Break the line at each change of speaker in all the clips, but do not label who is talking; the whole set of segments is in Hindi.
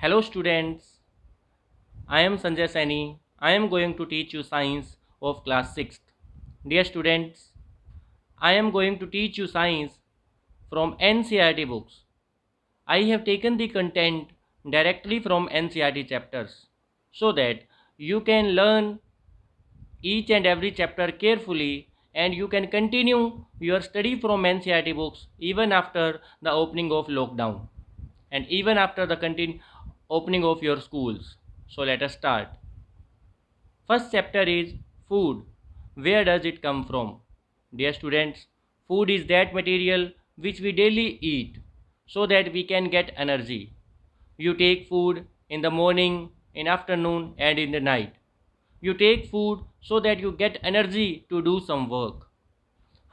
Hello students, I am Sanjay Saini. I am going to teach you science of class 6th. Dear students, I am going to teach you science from NCERT books. I have taken the content directly from NCERT chapters so that you can learn each and every chapter carefully and you can continue your study from NCERT books even after the opening of lockdown and even after the opening of your schools. So let us start. First chapter is food. Where does it come from? Dear students, food is that material which we daily eat so that we can get energy. You take food in the morning, in afternoon and in the night. You take food so that you get energy to do some work.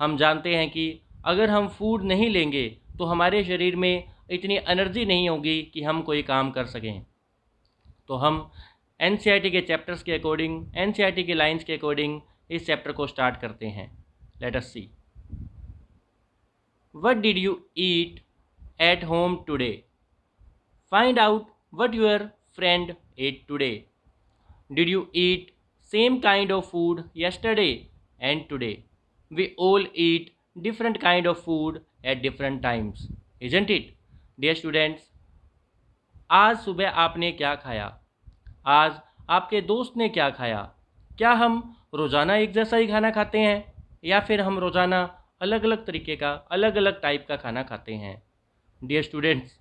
हम जानते हैं कि अगर हम फूड नहीं लेंगे तो हमारे शरीर में इतनी एनर्जी नहीं होगी कि हम कोई काम कर सकें। तो हम एनसीईआरटी के चैप्टर्स के अकॉर्डिंग, एनसीईआरटी के लाइंस के अकॉर्डिंग इस चैप्टर को स्टार्ट करते हैं। Let us see. What did you eat at home today? Find out what your friend ate today. Did you eat same kind of food yesterday and today? We all eat different kind of food at different times, isn't it? Dear students, आज सुबह आपने क्या खाया? आज आपके दोस्त ने क्या खाया? क्या हम रोज़ाना एक जैसा ही खाना खाते हैं या फिर हम रोज़ाना अलग अलग तरीके का, अलग अलग टाइप का खाना खाते हैं? डियर स्टूडेंट्स,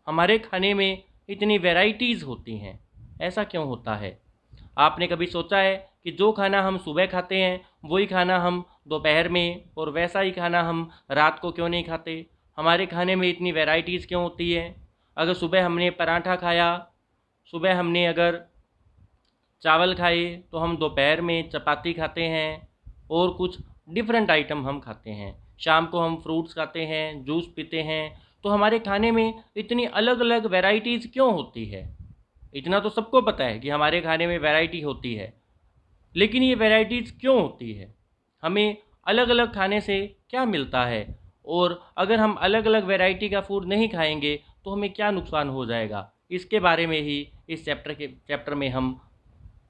हमारे खाने में इतनी वैराइटीज़ होती हैं, ऐसा क्यों होता है? आपने कभी सोचा है कि जो खाना हम सुबह खाते हैं वही खाना हम दोपहर में और वैसा ही खाना हम रात को क्यों नहीं खाते? हमारे खाने में इतनी वैराइटीज़ क्यों होती है? अगर सुबह हमने पराठा खाया, सुबह हमने अगर चावल खाए तो हम दोपहर में चपाती खाते हैं और कुछ डिफरेंट आइटम हम खाते हैं। शाम को हम फ्रूट्स खाते हैं, जूस पीते हैं। तो हमारे खाने में इतनी अलग अलग वैराइटीज़ क्यों होती है? इतना तो सबको पता है कि हमारे खाने में वैराइटी होती है, लेकिन ये वैराइटीज़ क्यों होती है? हमें अलग अलग खाने से क्या मिलता है? और अगर हम अलग अलग वैरायटी का फूड नहीं खाएंगे तो हमें क्या नुकसान हो जाएगा? इसके बारे में ही इस चैप्टर में हम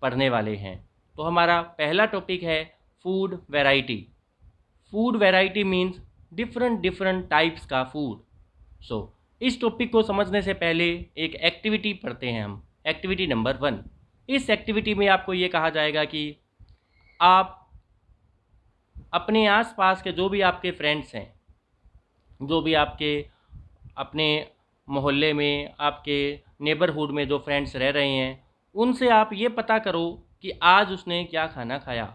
पढ़ने वाले हैं। तो हमारा पहला टॉपिक है food variety. Food variety means different different types का फूड। सो इस टॉपिक को समझने से पहले एक एक्टिविटी पढ़ते हैं हम। Activity number 1। इस एक्टिविटी में आपको ये कहा जाएगा कि आप अपने आसपास के जो भी आपके फ्रेंड्स हैं, जो भी आपके अपने मोहल्ले में, आपके नेबरहुड में जो फ्रेंड्स रह रहे हैं, उनसे आप ये पता करो कि आज उसने क्या खाना खाया।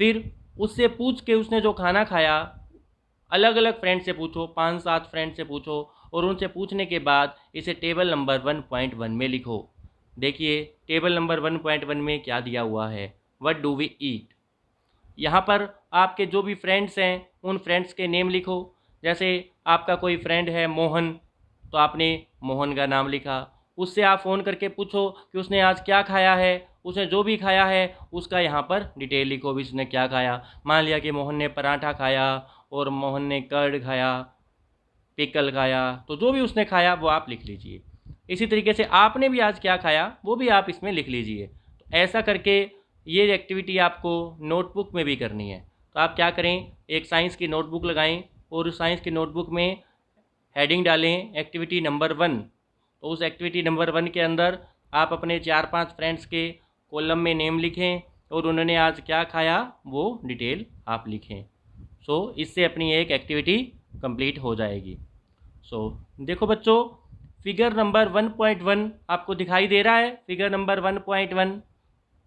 फिर उससे पूछ के उसने जो खाना खाया, अलग अलग फ्रेंड से पूछो, 5-7 फ्रेंड से पूछो और उनसे पूछने के बाद इसे टेबल नंबर 1.1 में लिखो। देखिए टेबल नंबर 1.1 में क्या दिया हुआ है, व्हाट डू वी ईट। यहाँ पर आपके जो भी फ्रेंड्स हैं उन फ्रेंड्स के नेम लिखो। जैसे आपका कोई फ्रेंड है मोहन, तो आपने मोहन का नाम लिखा। उससे आप फ़ोन करके पूछो कि उसने आज क्या खाया है। उसने जो भी खाया है उसका यहाँ पर डिटेल लिखो भी उसने क्या खाया। मान लिया कि मोहन ने पराठा खाया और मोहन ने कर्ड खाया, पिकल खाया, तो जो भी उसने खाया वो आप लिख लीजिए। इसी तरीके से आपने भी आज क्या खाया वो भी आप इसमें लिख लीजिए। तो ऐसा करके ये एक्टिविटी आपको नोटबुक में भी करनी है। तो आप क्या करें, एक साइंस की नोटबुक लगाएं और उस साइंस की नोटबुक में हेडिंग डालें एक्टिविटी नंबर 1। तो उस एक्टिविटी नंबर 1 के अंदर आप अपने 4-5 फ्रेंड्स के कॉलम में नेम लिखें और उन्होंने आज क्या खाया वो डिटेल आप लिखें। सो इससे अपनी एक एक्टिविटी कंप्लीट हो जाएगी। सो देखो बच्चों, फिगर नंबर 1.1 आपको दिखाई दे रहा है। फिगर नंबर 1.1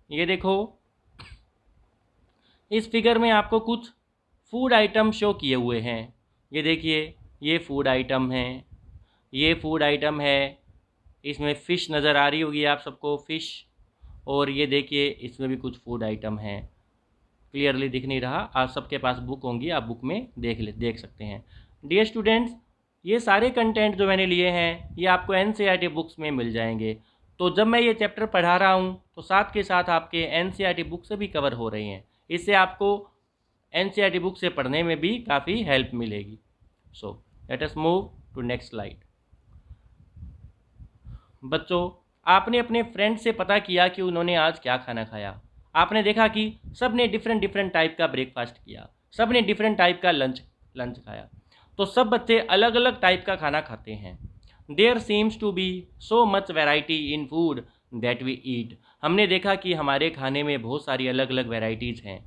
ये देखो, इस फिगर में आपको कुछ फूड आइटम शो किए हुए हैं। ये देखिए, ये फूड आइटम है, ये फूड आइटम है। इसमें फ़िश नज़र आ रही होगी आप सबको, फ़िश। और ये देखिए इसमें भी कुछ फूड आइटम हैं। क्लियरली दिख नहीं रहा, आप सबके पास बुक होंगी, आप बुक में देख सकते हैं। डियर स्टूडेंट्स, ये सारे कंटेंट जो मैंने लिए हैं ये आपको एनसीईआरटी बुक्स में मिल जाएंगे। तो जब मैं ये चैप्टर पढ़ा रहा हूँ तो साथ के साथ आपके एनसीईआरटी बुक से भी कवर हो रही हैं। इससे आपको एनसीईआरटी बुक से पढ़ने में भी काफ़ी हेल्प मिलेगी। So let us move to next slide. बच्चों, आपने अपने फ्रेंड से पता किया कि उन्होंने आज क्या खाना खाया। आपने देखा कि सब ने डिफरेंट डिफरेंट टाइप का ब्रेकफास्ट किया, सब ने डिफरेंट टाइप का लंच लंच खाया। तो सब बच्चे अलग अलग टाइप का खाना खाते हैं। There seems to be so much variety in food that we eat. हमने देखा कि हमारे खाने में बहुत सारी अलग अलग वेराइटीज़ हैं।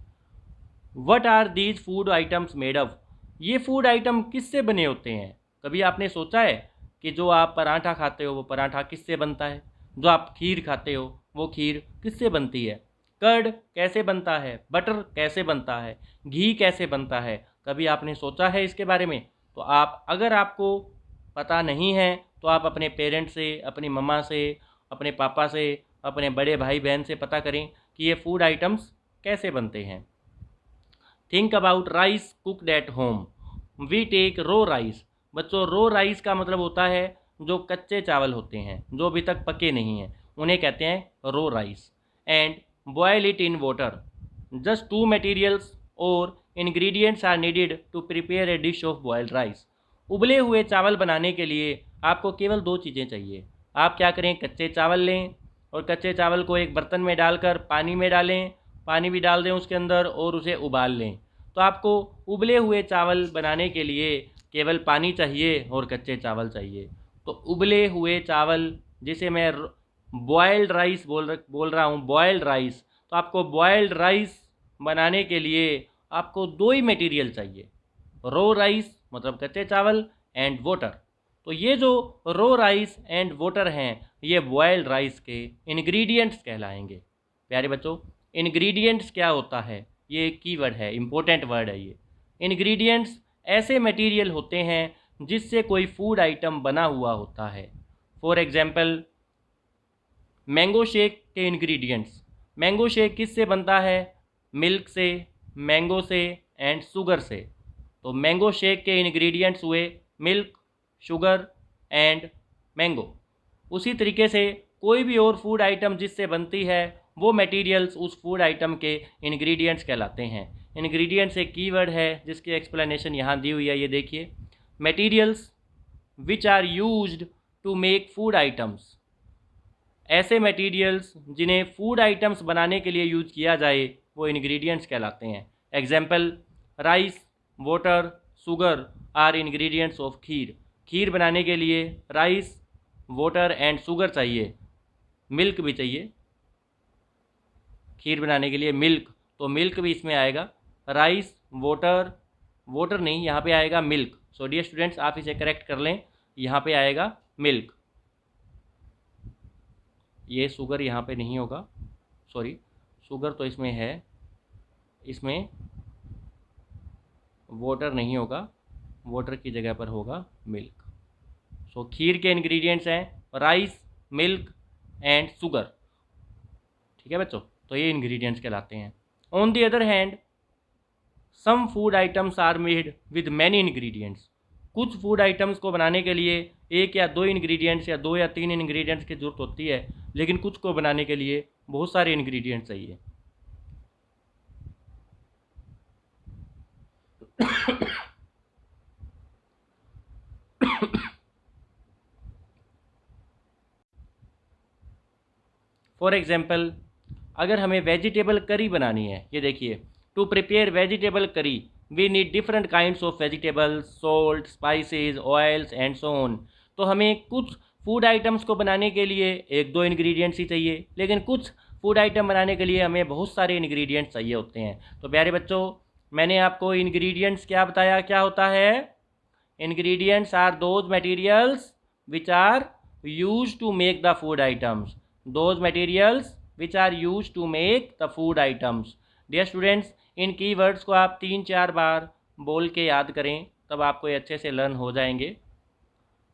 What are these food items made of. ये फूड आइटम किससे बने होते हैं? कभी आपने सोचा है कि जो आप पराठा खाते हो वो पराठा किससे बनता है? जो आप खीर खाते हो वो खीर किससे बनती है? कर्ड कैसे बनता है? बटर कैसे बनता है? घी कैसे बनता है? कभी आपने सोचा है इसके बारे में? तो आप, अगर आपको पता नहीं है तो आप अपने पेरेंट्स से, अपनी मम्मा से, अपने पापा से, अपने बड़े भाई बहन से पता करें कि ये फूड आइटम्स कैसे बनते हैं। Think about rice cooked at home. We take raw rice. बच्चों, रो राइस का मतलब होता है जो कच्चे चावल होते हैं, जो अभी तक पके नहीं हैं, उन्हें कहते हैं raw rice. And boil it in water. Just 2 materials और ingredients are needed to prepare a dish of boiled rice. उबले हुए चावल बनाने के लिए आपको केवल 2 चीज़ें चाहिए। आप क्या करें, कच्चे चावल लें और कच्चे चावल को एक बर्तन में डालकर पानी में डालें, पानी भी डाल दें उसके अंदर और उसे उबाल लें। तो आपको उबले हुए चावल बनाने के लिए केवल पानी चाहिए और कच्चे चावल चाहिए। तो उबले हुए चावल, जिसे मैं बॉयल्ड राइस बोल रहा हूँ, बॉयल्ड राइस। तो आपको बॉयल्ड राइस बनाने के लिए आपको 2 ही मटेरियल चाहिए, रो राइस मतलब कच्चे चावल एंड वाटर। तो ये जो रो राइस एंड वाटर हैं, ये बॉयल्ड राइस के इंग्रेडिएंट्स कहलाएंगे। प्यारे बच्चों, इंग्रेडिएंट्स क्या होता है? ये एक कीवर्ड है, इंपॉर्टेंट वर्ड है ये। इंग्रेडिएंट्स ऐसे मटेरियल होते हैं जिससे कोई फूड आइटम बना हुआ होता है। फॉर एग्जांपल, मैंगो शेक के इंग्रेडिएंट्स। मैंगो शेक किससे बनता है? मिल्क से, मैंगो से एंड शुगर से। तो मैंगो शेक के इंग्रेडिएंट्स हुए मिल्क, शुगर एंड मैंगो। उसी तरीके से कोई भी और फूड आइटम जिससे बनती है, वो मटेरियल्स उस फूड आइटम के इंग्रेडिएंट्स कहलाते हैं। इंग्रेडिएंट्स एक कीवर्ड है जिसकी एक्सप्लेनेशन यहाँ दी हुई है, ये देखिए। Materials which are used to make food items. ऐसे मटेरियल्स जिन्हें फूड आइटम्स बनाने के लिए यूज किया जाए वो इंग्रेडिएंट्स कहलाते हैं। Example, rice, water, sugar are ingredients of kheer. Kheer बनाने के लिए राइस, वाटर एंड शुगर चाहिए, मिल्क भी चाहिए। खीर बनाने के लिए मिल्क, तो मिल्क भी इसमें आएगा। राइस, वाटर, वाटर नहीं, यहाँ पे आएगा मिल्क। सो डियर स्टूडेंट्स, आप इसे करेक्ट कर लें, यहाँ पे आएगा मिल्क। ये शुगर यहाँ पे नहीं होगा, सॉरी, शुगर तो इसमें है, इसमें वाटर नहीं होगा, वाटर की जगह पर होगा मिल्क। सो खीर के इंग्रेडिएंट्स हैं राइस, मिल्क एंड शुगर। ठीक है बच्चों, तो ये इंग्रेडिएंट्स कहलाते हैं। On the other hand, some food items are made with many ingredients. कुछ फूड आइटम्स को बनाने के लिए 1 या 2 इंग्रेडिएंट्स या 2 या 3 इंग्रेडिएंट्स की ज़रूरत होती है, लेकिन कुछ को बनाने के लिए बहुत सारे इंग्रेडिएंट्स चाहिए। फॉर एग्जाम्पल, अगर हमें वेजिटेबल करी बनानी है, ये देखिए, to prepare vegetable curry we need different kinds of vegetables, salt, spices, oils and so on. तो हमें कुछ फूड आइटम्स को बनाने के लिए 1-2 इंग्रेडिएंट्स ही चाहिए, लेकिन कुछ फूड आइटम बनाने के लिए हमें बहुत सारे इंग्रेडिएंट्स चाहिए होते हैं। तो प्यारे बच्चों, मैंने आपको इंग्रेडिएंट्स क्या बताया, क्या होता है? Ingredients are those materials which are used to make the food items. Those materials which are used to make the food items. Dear students, इन कीवर्ड्स को आप 3-4 बार बोल के याद करें, तब आपको ये अच्छे से लर्न हो जाएंगे।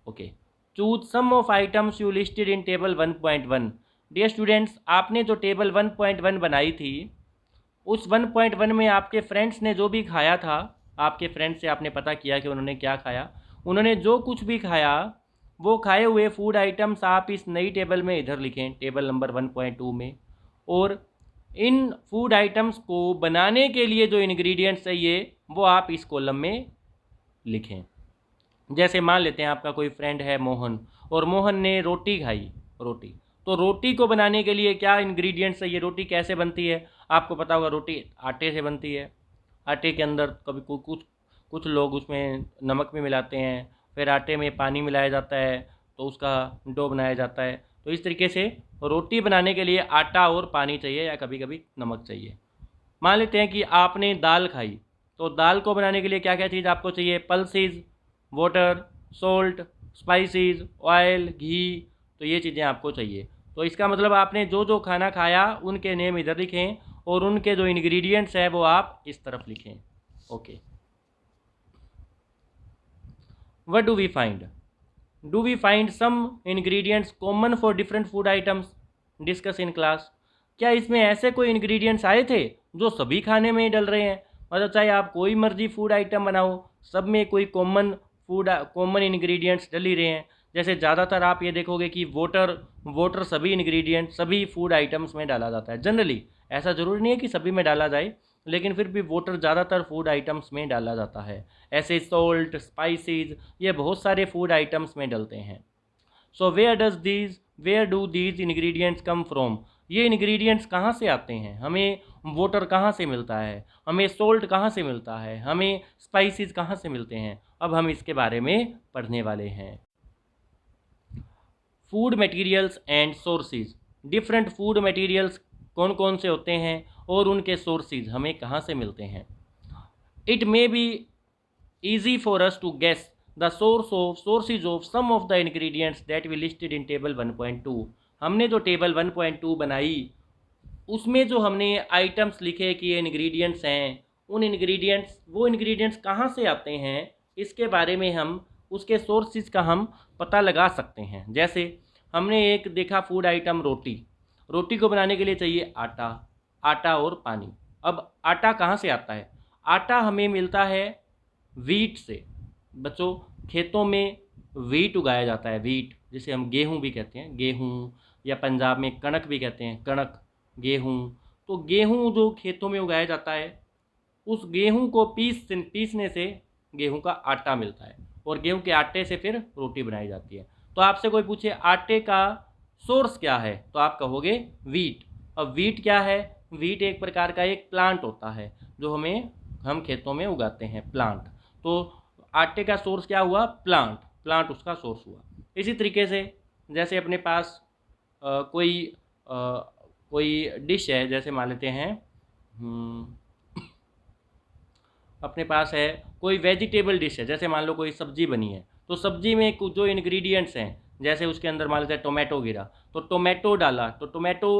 Okay, choose some of items you listed in table 1.1। Dear students, आपने जो टेबल 1.1 बनाई थी, उस 1.1 में आपके फ्रेंड्स ने जो भी खाया था, आपके फ्रेंड्स से आपने पता किया कि उन्होंने क्या खाया। उन्होंने जो कुछ भी खाया, वो खाए हुए फूड आइटम्स आप इस नई टेबल में इधर लिखें, टेबल नंबर 1.2 में। और इन फूड आइटम्स को बनाने के लिए जो इंग्रेडिएंट्स चाहिए वो आप इस कॉलम में लिखें। जैसे मान लेते हैं आपका कोई फ्रेंड है मोहन, और मोहन ने रोटी खाई, रोटी। तो रोटी को बनाने के लिए क्या इंग्रेडिएंट्स चाहिए, रोटी कैसे बनती है? आपको पता होगा रोटी आटे से बनती है। आटे के अंदर कभी कुछ कुछ लोग उसमें नमक भी मिलाते हैं, फिर आटे में पानी मिलाया जाता है तो उसका डो बनाया जाता है। तो इस तरीके से रोटी बनाने के लिए आटा और पानी चाहिए या कभी कभी नमक चाहिए। मान लेते हैं कि आपने दाल खाई, तो दाल को बनाने के लिए क्या क्या चीज़ आपको चाहिए? Pulses, water, salt, spices, oil, ghee. तो ये चीज़ें आपको चाहिए। तो इसका मतलब आपने जो जो खाना खाया उनके नेम इधर लिखें और उनके जो इंग्रेडिएंट्स हैं वो आप इस तरफ लिखें। Okay, what do we find? Do we find some ingredients common for different food items discuss in class? क्या इसमें ऐसे कोई इंग्रेडिएंट्स आए थे जो सभी खाने में डल रहे हैं? मतलब चाहे आप कोई मर्जी फूड आइटम बनाओ, सब में कोई कॉमन इंग्रेडिएंट्स डल ही रहे हैं। जैसे ज़्यादातर आप ये देखोगे कि वाटर सभी इंग्रेडिएंट सभी फूड आइटम्स में डाला जाता है। जनरली ऐसा ज़रूरी नहीं है कि सभी में डाला जाए, लेकिन फिर भी वाटर ज़्यादातर फूड आइटम्स में डाला जाता है। ऐसे सॉल्ट, स्पाइसेस, ये बहुत सारे फूड आइटम्स में डलते हैं। So where do these ingredients come from? ये इंग्रेडिएंट्स कहाँ से आते हैं? हमें वाटर कहाँ से मिलता है, हमें सॉल्ट कहाँ से मिलता है, हमें स्पाइसेस कहाँ से मिलते हैं? अब हम इसके बारे में पढ़ने वाले हैं। Food materials and sources. Different food materials कौन कौन से होते हैं और उनके सोर्सेज हमें कहाँ से मिलते हैं? It may B easy for us to guess the sources of some of the ingredients that we listed in table 1.2। हमने जो टेबल 1.2 बनाई उसमें जो हमने आइटम्स लिखे कि ये इंग्रेडिएंट्स हैं, उन इंग्रेडिएंट्स कहाँ से आते हैं, इसके बारे में हम उसके सोर्सेज का हम पता लगा सकते हैं। जैसे हमने एक देखा फूड आइटम रोटी को बनाने के लिए चाहिए आटा और पानी। अब आटा कहाँ से आता है? आटा हमें मिलता है वीट से। बच्चों, खेतों में वीट उगाया जाता है, वीट जिसे हम गेहूं भी कहते हैं, गेहूं, या पंजाब में कणक भी कहते हैं, कणक, गेहूं। तो गेहूं जो खेतों में उगाया जाता है, उस गेहूं को पीसने से गेहूं का आटा मिलता है और गेहूं के आटे से फिर रोटी बनाई जाती है। तो आपसे कोई पूछे आटे का सोर्स क्या है, तो आप कहोगे वीट। अब वीट क्या है? वीट एक प्रकार का एक प्लांट होता है जो हम खेतों में उगाते हैं, प्लांट। तो आटे का सोर्स क्या हुआ? प्लांट उसका सोर्स हुआ। इसी तरीके से जैसे अपने पास कोई डिश है, जैसे मान लेते हैं अपने पास है कोई वेजिटेबल डिश है, जैसे मान लो कोई सब्जी बनी है, तो सब्जी में कुछ जो इंग्रेडिएंट्स हैं, जैसे उसके अंदर मान लेते हैं टोमेटो गिरा, तो टोमेटो डाला, तो टोमेटो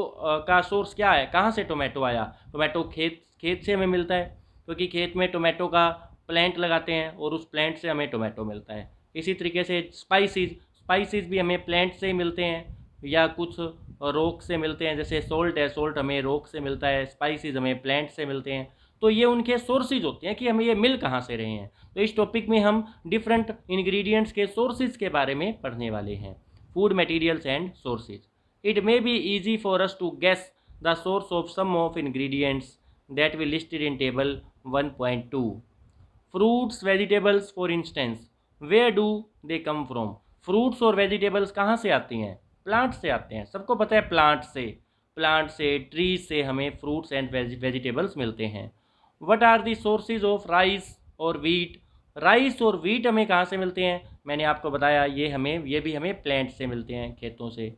का सोर्स क्या है? कहाँ से टोमेटो आया? टोमेटो खेत से हमें मिलता है, क्योंकि खेत में टोमेटो का प्लांट लगाते हैं और उस प्लांट से हमें टोमेटो मिलता है। इसी तरीके से स्पाइसेस भी हमें प्लांट से ही मिलते हैं या कुछ रॉक से मिलते हैं। जैसे सोल्ट हमें रॉक से मिलता है, स्पाइसेस हमें प्लांट से मिलते हैं। तो ये उनके सोर्सेज होते हैं कि हमें ये मिल कहाँ से रहे हैं। तो इस टॉपिक में हम डिफरेंट इंग्रेडिएंट्स के सोर्सेज के बारे में पढ़ने वाले हैं। Food materials and sources. It may be easy for us to guess the source of some of ingredients that we listed in table 1.2। Fruits, vegetables for instance, where do they come from? Fruits और वेजिटेबल्स कहाँ से आती हैं? प्लांट से आते हैं। सबको पता है प्लांट से ट्रीज से हमें फ्रूट्स एंड वेजिटेबल्स मिलते हैं। What are the sources of rice और वीट? राइस और वीट हमें कहाँ से मिलते हैं? मैंने आपको बताया ये भी हमें प्लांट से मिलते हैं, खेतों से।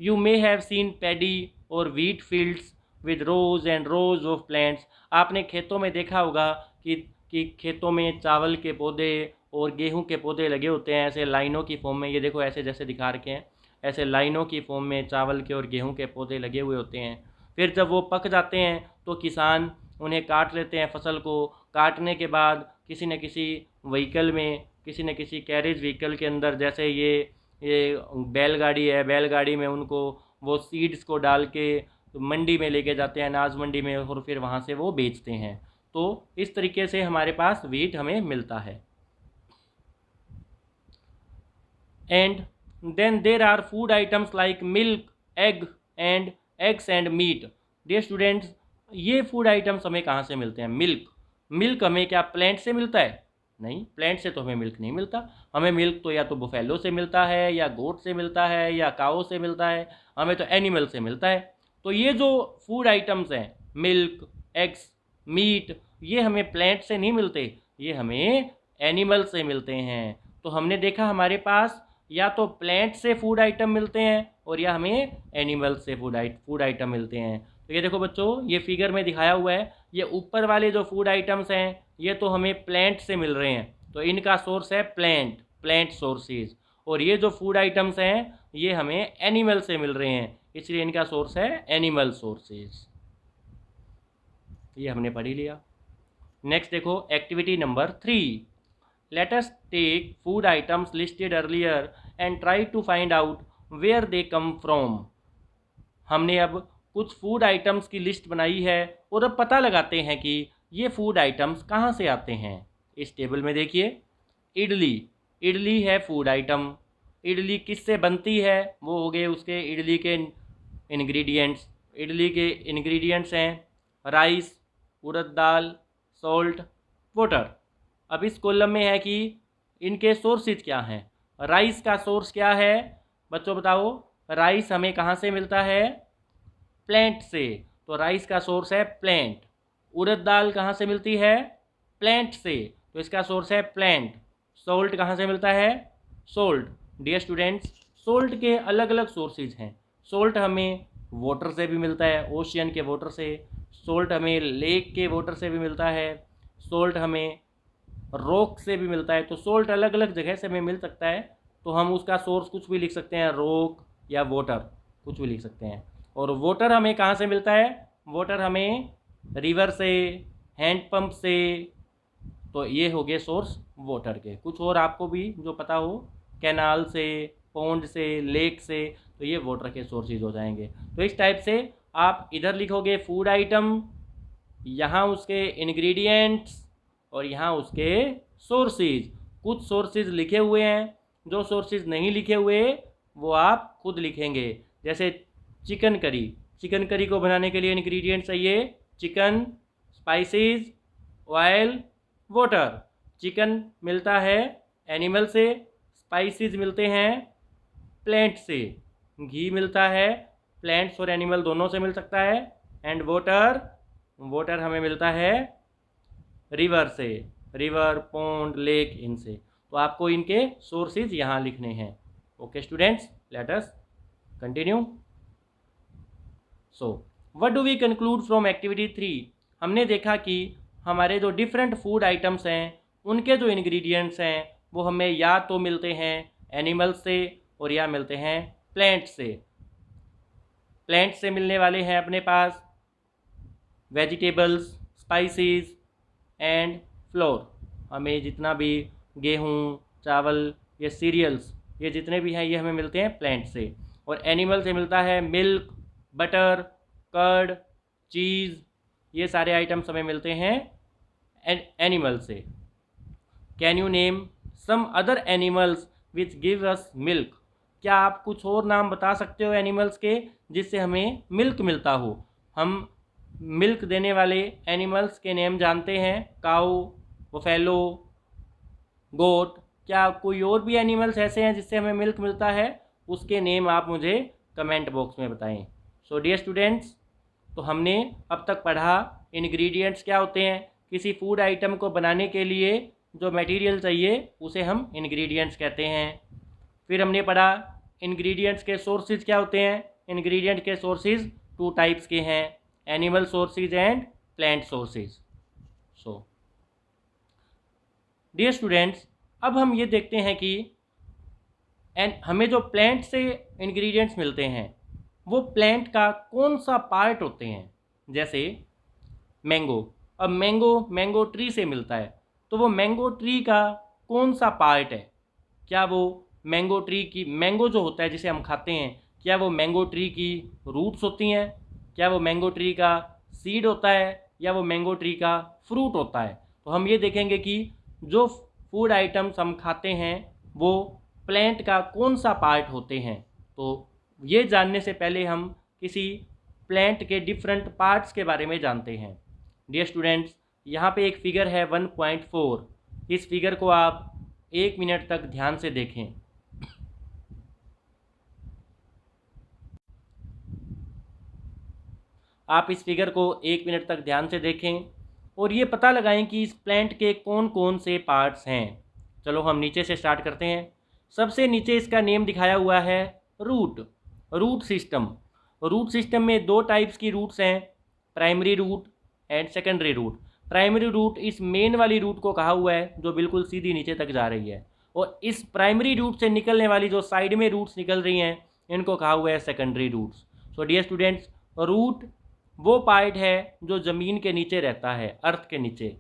You may have seen paddy और wheat fields with rows and rows of plants. आपने खेतों में देखा होगा कि खेतों में चावल के पौधे और गेहूं के पौधे लगे होते हैं, ऐसे लाइनों की फॉर्म में। ये देखो ऐसे जैसे दिखा रखे हैं, ऐसे लाइनों की फॉर्म में चावल के और गेहूं के पौधे लगे हुए होते हैं। फिर जब वो पक जाते हैं तो किसान उन्हें काट लेते हैं। फसल को काटने के बाद किसी न किसी व्हीकल में, किसी न किसी कैरेज व्हीकल के अंदर, जैसे ये बैलगाड़ी है, बैलगाड़ी में उनको वो सीड्स को डाल के मंडी में लेके जाते हैं, अनाज मंडी में, और फिर वहाँ से वो बेचते हैं। तो इस तरीके से हमारे पास वीट हमें मिलता है। And then there are food items like milk, eggs and meat. Dear students, ये फूड आइटम्स हमें कहाँ से मिलते हैं? मिल्क हमें क्या प्लांट से मिलता है? नहीं, प्लांट से तो हमें मिल्क नहीं मिलता। हमें मिल्क तो या तो बुफेलो से मिलता है, या गोट से मिलता है, या काओ से मिलता है, हमें तो एनिमल से मिलता है। तो ये जो फूड आइटम्स हैं, मिल्क, एग्स, मीट, ये हमें प्लांट से नहीं मिलते, ये हमें एनिमल से मिलते हैं। तो हमने देखा हमारे पास या तो प्लांट से फूड आइटम मिलते हैं और या हमें एनिमल से फूड आइटम मिलते हैं। तो ये देखो बच्चों, ये फिगर में दिखाया हुआ है, ये ऊपर वाले जो फूड आइटम्स हैं ये तो हमें प्लांट से मिल रहे हैं, तो इनका सोर्स है प्लांट सोर्सेज। और ये जो फूड आइटम्स हैं ये हमें एनिमल से मिल रहे हैं, इसलिए इनका सोर्स है एनिमल सोर्सेज। ये हमने पढ़ ही लिया। नेक्स्ट देखो, activity number 3। Let us take food items listed earlier and try to find out where they come from. हमने अब कुछ फूड आइटम्स की लिस्ट बनाई है और अब पता लगाते हैं कि ये फूड आइटम्स कहाँ से आते हैं। इस टेबल में देखिए, इडली है फूड आइटम। इडली किससे बनती है, वो हो गए उसके इडली के इंग्रेडिएंट्स। इडली के इंग्रेडिएंट्स हैं राइस, उड़द दाल, सॉल्ट, वाटर। अब इस कॉलम में है कि इनके सोर्सेज क्या हैं। राइस का सोर्स क्या है बच्चों, बताओ। राइस हमें कहाँ से मिलता है, प्लांट से, तो राइस का सोर्स है प्लांट। उड़द दाल कहाँ से मिलती है, प्लांट से, तो इसका सोर्स है प्लांट। सॉल्ट कहाँ से मिलता है, सॉल्ट। डियर स्टूडेंट्स, सॉल्ट के अलग अलग सोर्सेज हैं। सॉल्ट हमें वाटर से भी मिलता है, ओशियन के वाटर से। सॉल्ट हमें लेक के वाटर से भी मिलता है। सॉल्ट हमें रॉक से भी मिलता है। तो सॉल्ट अलग अलग जगह से हमें मिल सकता है, तो हम उसका सोर्स कुछ भी लिख सकते हैं, रॉक या वाटर, कुछ भी लिख सकते हैं। और वाटर हमें कहाँ से मिलता है, वाटर हमें रिवर से, हैंडपम्प से। तो ये हो गए सोर्स वाटर के। कुछ और आपको भी जो पता हो, कैनाल से, पॉन्ड से, लेक से, तो ये वाटर के सोर्सेज हो जाएंगे। तो इस टाइप से आप इधर लिखोगे फूड आइटम, यहाँ उसके इंग्रेडिएंट्स और यहाँ उसके सोर्सेज। कुछ सोर्सेज लिखे हुए हैं, जो सोर्सेज नहीं लिखे हुए वो आप खुद लिखेंगे। जैसे चिकन करी को बनाने के लिए इंग्रेडिएंट चाहिए chicken, spices, oil, water. Chicken मिलता है एनिमल से, स्पाइसेस मिलते हैं प्लांट से, घी मिलता है प्लांट्स और एनिमल दोनों से मिल सकता है, एंड वाटर हमें मिलता है रिवर से, रिवर, पॉन्ड, लेक, इनसे। तो आपको इनके सोर्सेज यहाँ लिखने हैं। Okay students, let us continue. So what do we conclude from activity 3। हमने देखा कि हमारे जो डिफरेंट फूड आइटम्स हैं उनके जो इंग्रेडिएंट्स हैं वो हमें या तो मिलते हैं एनिमल से और या मिलते हैं प्लांट से। प्लांट से मिलने वाले हैं अपने पास वेजिटेबल्स, स्पाइसेस एंड फ्लोर। हमें जितना भी गेहूँ, चावल, ये सीरियल्स, ये जितने भी हैं ये हमें मिलते हैं प्लांट से। और एनिमल से मिलता है मिल्क, बटर, कर्ड, चीज़, ये सारे आइटम्स हमें मिलते हैं एनिमल से। Can you name some other animals which give us milk. क्या आप कुछ और नाम बता सकते हो एनिमल्स के जिससे हमें मिल्क मिलता हो। हम मिल्क देने वाले एनिमल्स के नेम जानते हैं, काऊ, बफेलो, गोट। क्या कोई और भी एनिमल्स ऐसे हैं जिससे हमें मिल्क मिलता है, उसके नेम आप मुझे कमेंट बॉक्स में बताएं। सो डियर स्टूडेंट्स, तो हमने अब तक पढ़ा इंग्रेडिएंट्स क्या होते हैं। किसी फूड आइटम को बनाने के लिए जो मटेरियल चाहिए उसे हम इंग्रेडिएंट्स कहते हैं। फिर हमने पढ़ा इंग्रेडिएंट्स के सोर्सेज क्या होते हैं। इंग्रेडिएंट के सोर्सेज 2 टाइप्स के हैं, animal sources and plant sources. So dear students, अब हम ये देखते हैं कि हमें जो प्लांट से इंग्रेडिएंट्स मिलते हैं वो प्लांट का कौन सा पार्ट होते हैं। जैसे मैंगो, अब मैंगो ट्री से मिलता है, तो वो मैंगो ट्री का कौन सा पार्ट है। क्या वो मैंगो ट्री की, मैंगो जो होता है जिसे हम खाते हैं, क्या वो मैंगो ट्री की रूट्स होती हैं, क्या वो मैंगो ट्री का सीड होता है, या वो मैंगो ट्री का फ्रूट होता है। तो हम ये देखेंगे कि जो फूड आइटम्स हम खाते हैं वो प्लांट का कौन सा पार्ट होते हैं। तो ये जानने से पहले हम किसी प्लांट के डिफरेंट पार्ट्स के बारे में जानते हैं। डियर स्टूडेंट्स, यहाँ पे एक फिगर है 1.4। इस फिगर को आप 1 मिनट तक ध्यान से देखें। आप इस फिगर को 1 मिनट तक ध्यान से देखें और ये पता लगाएं कि इस प्लांट के कौन कौन से पार्ट्स हैं। चलो हम नीचे से स्टार्ट करते हैं। सबसे नीचे इसका नेम दिखाया हुआ है root, root system. Root system में 2 टाइप्स की रूट्स हैं, primary root and secondary root. Primary root इस मेन वाली रूट को कहा हुआ है जो बिल्कुल सीधी नीचे तक जा रही है, और इस प्राइमरी रूट से निकलने वाली जो साइड में रूट्स निकल रही हैं इनको कहा हुआ है secondary roots. So dear students, root वो पार्ट है जो ज़मीन के नीचे रहता है, अर्थ के नीचे।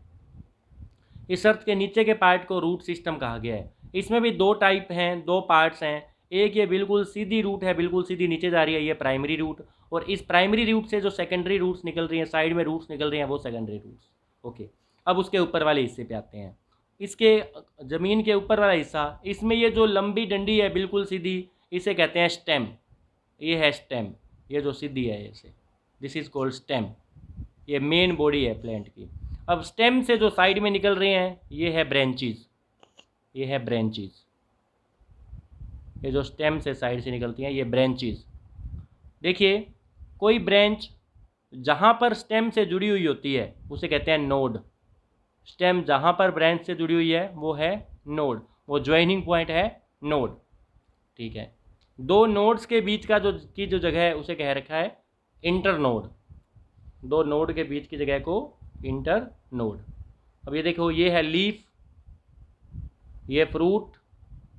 इस अर्थ के नीचे के पार्ट को रूट सिस्टम कहा गया है। इसमें भी 2 टाइप हैं, 2 पार्ट्स हैं। एक ये बिल्कुल सीधी रूट है, बिल्कुल सीधी नीचे जा रही है, ये प्राइमरी रूट, और इस प्राइमरी रूट से जो सेकेंडरी रूट्स निकल रही हैं, साइड में रूट्स निकल रही हैं, वो सेकेंडरी रूट्स। ओके, अब उसके ऊपर वाले हिस्से पे आते हैं। इसके ज़मीन के ऊपर वाला हिस्सा, इसमें ये जो लंबी डंडी है बिल्कुल सीधी, इसे कहते हैं स्टेम। ये है स्टेम, ये जो सीधी है इसे, दिस इज़ कॉल्ड स्टेम। ये मेन बॉडी है प्लांट की। अब स्टेम से जो साइड में निकल रहे हैं ये है ब्रांचेस, ये है ब्रांचेस। ये जो स्टेम से साइड से निकलती हैं ये ब्रांचेस। देखिए, कोई ब्रांच जहाँ पर स्टेम से जुड़ी हुई होती है उसे कहते हैं नोड। स्टेम जहाँ पर ब्रांच से जुड़ी हुई है वो है नोड, वो ज्वाइनिंग पॉइंट है नोड। ठीक है, 2 नोड्स के बीच का जो जगह है उसे कह रखा है इंटर नोड। 2 नोड के बीच की जगह को इंटर नोड। अब ये देखो, ये है लीफ, ये फ्रूट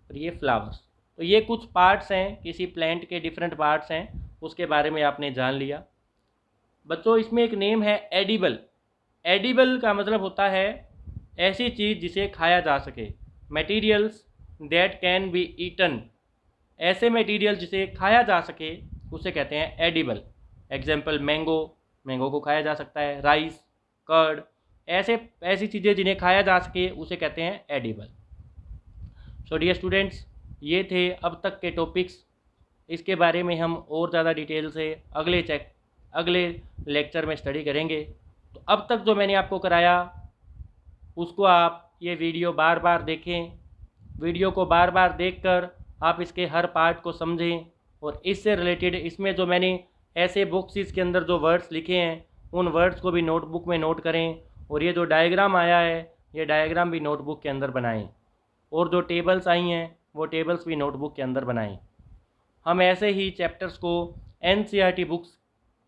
और ये फ्लावर्स। तो ये कुछ पार्ट्स हैं, किसी प्लांट के डिफरेंट पार्ट्स हैं, उसके बारे में आपने जान लिया। बच्चों, इसमें एक नेम है एडिबल। एडिबल का मतलब होता है ऐसी चीज़ जिसे खाया जा सके, materials that can be eaten. ऐसे मटेरियल जिसे खाया जा सके उसे कहते हैं एडिबल। एग्जाम्पल मैंगो, मैंगो को खाया जा सकता है। राइस, कर्ड, ऐसी चीज़ें जिन्हें खाया जा सके उसे कहते हैं एडिबल। सो डियर स्टूडेंट्स, ये थे अब तक के टॉपिक्स। इसके बारे में हम और ज़्यादा डिटेल से अगले लेक्चर में स्टडी करेंगे। तो अब तक जो मैंने आपको कराया उसको आप ये वीडियो बार बार देखें। वीडियो को बार बार देखकर आप इसके हर पार्ट को समझें, और इससे रिलेटेड इसमें जो मैंने ऐसे बॉक्सेस के अंदर जो वर्ड्स लिखे हैं उन वर्ड्स को भी नोटबुक में नोट करें, और ये जो डायग्राम आया है ये डायग्राम भी नोटबुक के अंदर बनाएं, और जो टेबल्स आई हैं वो टेबल्स भी नोटबुक के अंदर बनाएं। हम ऐसे ही चैप्टर्स को NCERT बुक्स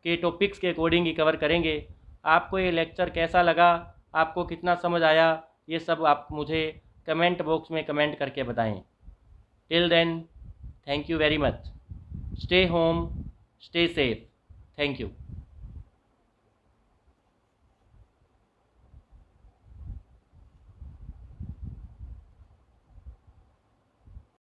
के टॉपिक्स के अकॉर्डिंग ही कवर करेंगे। आपको ये लेक्चर कैसा लगा, आपको कितना समझ आया, ये सब आप मुझे कमेंट बॉक्स में कमेंट करके बताएं। Till then, thank you very much. Stay home, stay safe. Thank you.